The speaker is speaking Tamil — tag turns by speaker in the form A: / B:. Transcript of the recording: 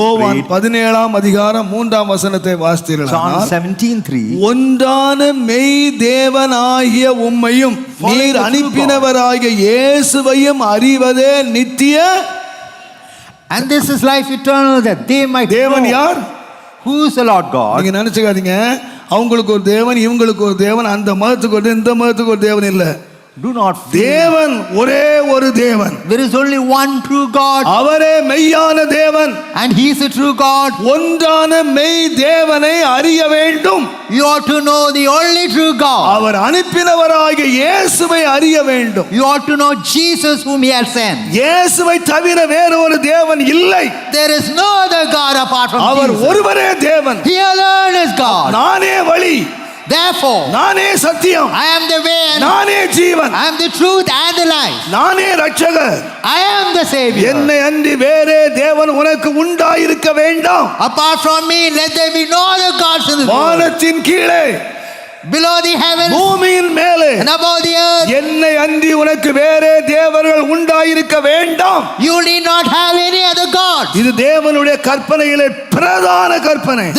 A: யோவான் 17ஆம் அதிகாரம் 3ஆம் வசனத்தை
B: John
A: வாசித்தீர்களானால்
B: 17:3.
A: ஒன்றான மெய் தேவனாகிய உம்மையும் நீர் அனுப்பினவராகிய இயேசுவையும் அறிவதே நித்திய.
B: And this is life eternal, that they might
A: தேவன்
B: know
A: யார்?
B: who is the Lord God.
A: நீங்க நினைச்சுக்காதீங்க அவங்களுக்கு ஒரு தேவன் இவங்களுக்கு ஒரு தேவன், அந்த மதத்துக்கு ஒரு இந்த மதத்துக்கு ஒரு தேவன் இல்ல.
B: Do not fear.
A: தேவன் ஒரே ஒரு தேவன்,
B: There is only one true God,
A: அவரே மெய்யான தேவன்.
B: and He is a true God.
A: ஒன்றான மெய் தேவனை அறிய வேண்டும்.
B: You ought to know the only true God.
A: அவர் அனுப்பினவராகிய இயேசுவை அறிய வேண்டும்.
B: You ought to know Jesus whom He has sent.
A: இயேசுவை தவிர வேற ஒரு தேவன் இல்லை.
B: There is no other God apart from
A: our
B: Jesus.
A: ஒருவரே தேவன்.
B: He alone is God.
A: நானே வழி,
B: Therefore,
A: நானே சத்தியம்,
B: I am the way, and
A: நானே ஜீவன்,
B: I am the truth and the life.
A: நானே ரட்சகர்.
B: I am the Savior.
A: என்னை அன்றி வேறே தேவன் உனக்கு உண்டாயிருக்க வேண்டாம்.
B: Apart from me, let there be no other gods in this world.
A: வானத்தின் கீழே,
B: Below the heavens
A: பூமியின் மேலே
B: and above the earth,
A: என்னை அன்றி உனக்கு வேறே தேவர்கள் உண்டாயிருக்க வேண்டாம்.
B: you need not have any other gods.
A: இது தேவனுடைய கற்பனையிலே பிரதான கற்பனை.